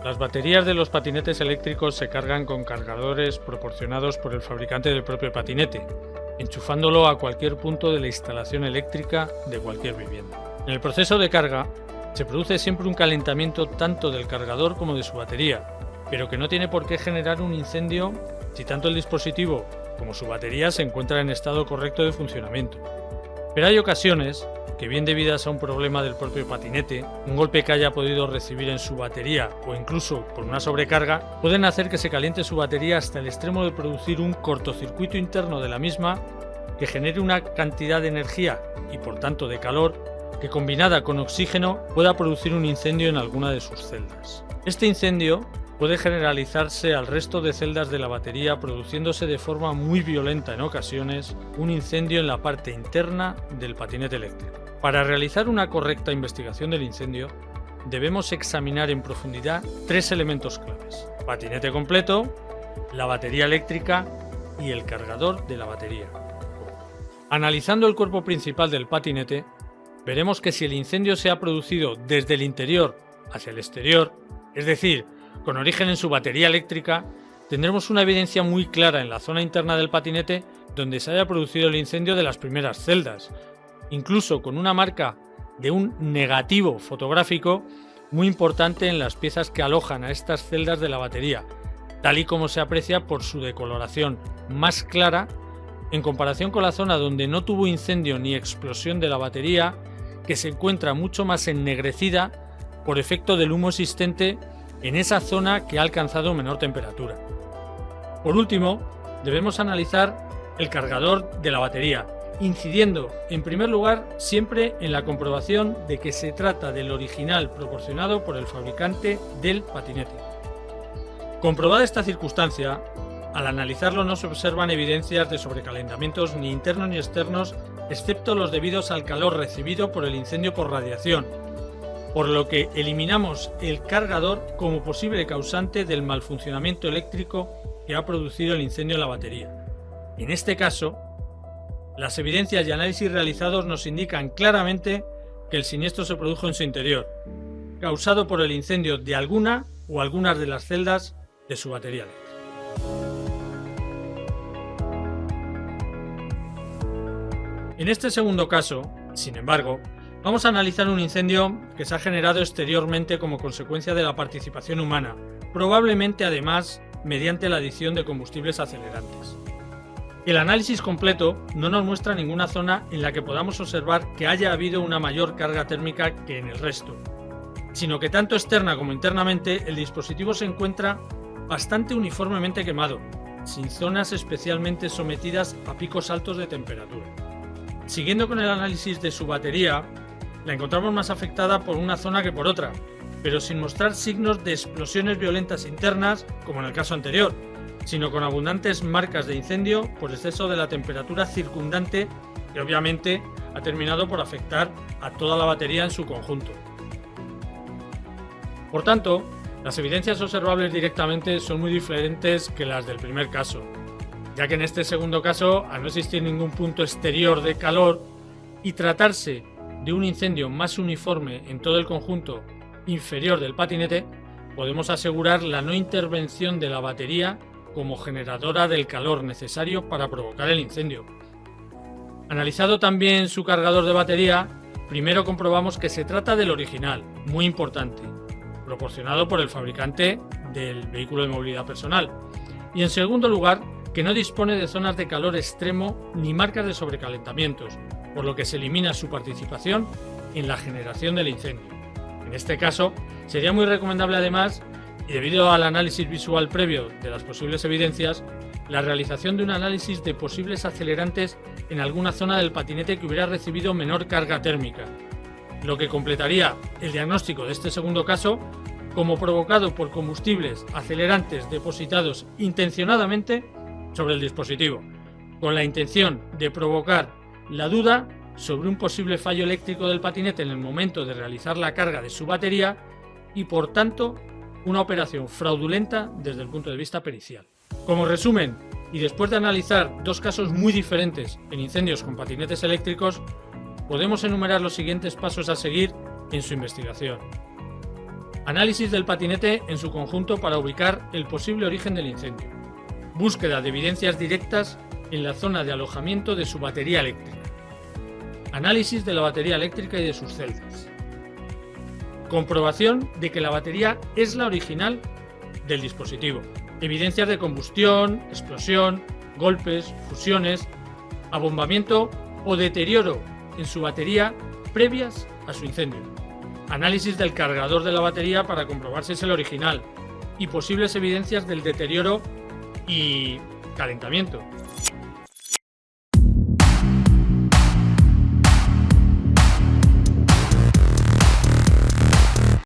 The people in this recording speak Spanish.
Las baterías de los patinetes eléctricos se cargan con cargadores proporcionados por el fabricante del propio patinete, enchufándolo a cualquier punto de la instalación eléctrica de cualquier vivienda. En el proceso de carga se produce siempre un calentamiento tanto del cargador como de su batería, pero que no tiene por qué generar un incendio si tanto el dispositivo como su batería se encuentran en estado correcto de funcionamiento. Pero hay ocasiones que, bien debidas a un problema del propio patinete, un golpe que haya podido recibir en su batería o incluso por una sobrecarga, pueden hacer que se caliente su batería hasta el extremo de producir un cortocircuito interno de la misma que genere una cantidad de energía y por tanto de calor que, combinada con oxígeno, pueda producir un incendio en alguna de sus celdas. Este incendio puede generalizarse al resto de celdas de la batería, produciéndose de forma muy violenta en ocasiones un incendio en la parte interna del patinete eléctrico. Para realizar una correcta investigación del incendio, debemos examinar en profundidad tres elementos claves: patinete completo, la batería eléctrica y el cargador de la batería. Analizando el cuerpo principal del patinete, veremos que si el incendio se ha producido desde el interior hacia el exterior, es decir, con origen en su batería eléctrica, tendremos una evidencia muy clara en la zona interna del patinete donde se haya producido el incendio de las primeras celdas, incluso con una marca de un negativo fotográfico muy importante en las piezas que alojan a estas celdas de la batería, tal y como se aprecia por su decoloración más clara en comparación con la zona donde no tuvo incendio ni explosión de la batería, que se encuentra mucho más ennegrecida por efecto del humo existente en esa zona que ha alcanzado menor temperatura. Por último, debemos analizar el cargador de la batería, incidiendo en primer lugar siempre en la comprobación de que se trata del original proporcionado por el fabricante del patinete. Comprobada esta circunstancia, al analizarlo no se observan evidencias de sobrecalentamientos ni internos ni externos, excepto los debidos al calor recibido por el incendio por radiación, por lo que eliminamos el cargador como posible causante del mal funcionamiento eléctrico que ha producido el incendio en la batería. En este caso, las evidencias y análisis realizados nos indican claramente que el siniestro se produjo en su interior, causado por el incendio de alguna o algunas de las celdas de su batería eléctrica. En este segundo caso, sin embargo, vamos a analizar un incendio que se ha generado exteriormente como consecuencia de la participación humana, probablemente además mediante la adición de combustibles acelerantes. El análisis completo no nos muestra ninguna zona en la que podamos observar que haya habido una mayor carga térmica que en el resto, sino que tanto externa como internamente el dispositivo se encuentra bastante uniformemente quemado, sin zonas especialmente sometidas a picos altos de temperatura. Siguiendo con el análisis de su batería, la encontramos más afectada por una zona que por otra, pero sin mostrar signos de explosiones violentas internas, como en el caso anterior, sino con abundantes marcas de incendio por exceso de la temperatura circundante, que obviamente ha terminado por afectar a toda la batería en su conjunto. Por tanto, las evidencias observables directamente son muy diferentes que las del primer caso, ya que en este segundo caso, al no existir ningún punto exterior de calor y tratarse de un incendio más uniforme en todo el conjunto inferior del patinete, podemos asegurar la no intervención de la batería como generadora del calor necesario para provocar el incendio. Analizado también su cargador de batería, primero comprobamos que se trata del original, muy importante, proporcionado por el fabricante del vehículo de movilidad personal, y en segundo lugar, que no dispone de zonas de calor extremo ni marcas de sobrecalentamientos, por lo que se elimina su participación en la generación del incendio. En este caso, sería muy recomendable además, y debido al análisis visual previo de las posibles evidencias, la realización de un análisis de posibles acelerantes en alguna zona del patinete que hubiera recibido menor carga térmica, lo que completaría el diagnóstico de este segundo caso como provocado por combustibles acelerantes depositados intencionadamente sobre el dispositivo, con la intención de provocar la duda sobre un posible fallo eléctrico del patinete en el momento de realizar la carga de su batería y, por tanto, una operación fraudulenta desde el punto de vista pericial. Como resumen, y después de analizar dos casos muy diferentes en incendios con patinetes eléctricos, podemos enumerar los siguientes pasos a seguir en su investigación. Análisis del patinete en su conjunto para ubicar el posible origen del incendio. Búsqueda de evidencias directas en la zona de alojamiento de su batería eléctrica. Análisis de la batería eléctrica y de sus celdas. Comprobación de que la batería es la original del dispositivo. Evidencias de combustión, explosión, golpes, fusiones, abombamiento o deterioro en su batería previas a su incendio. Análisis del cargador de la batería para comprobar si es el original y posibles evidencias del deterioro y calentamiento.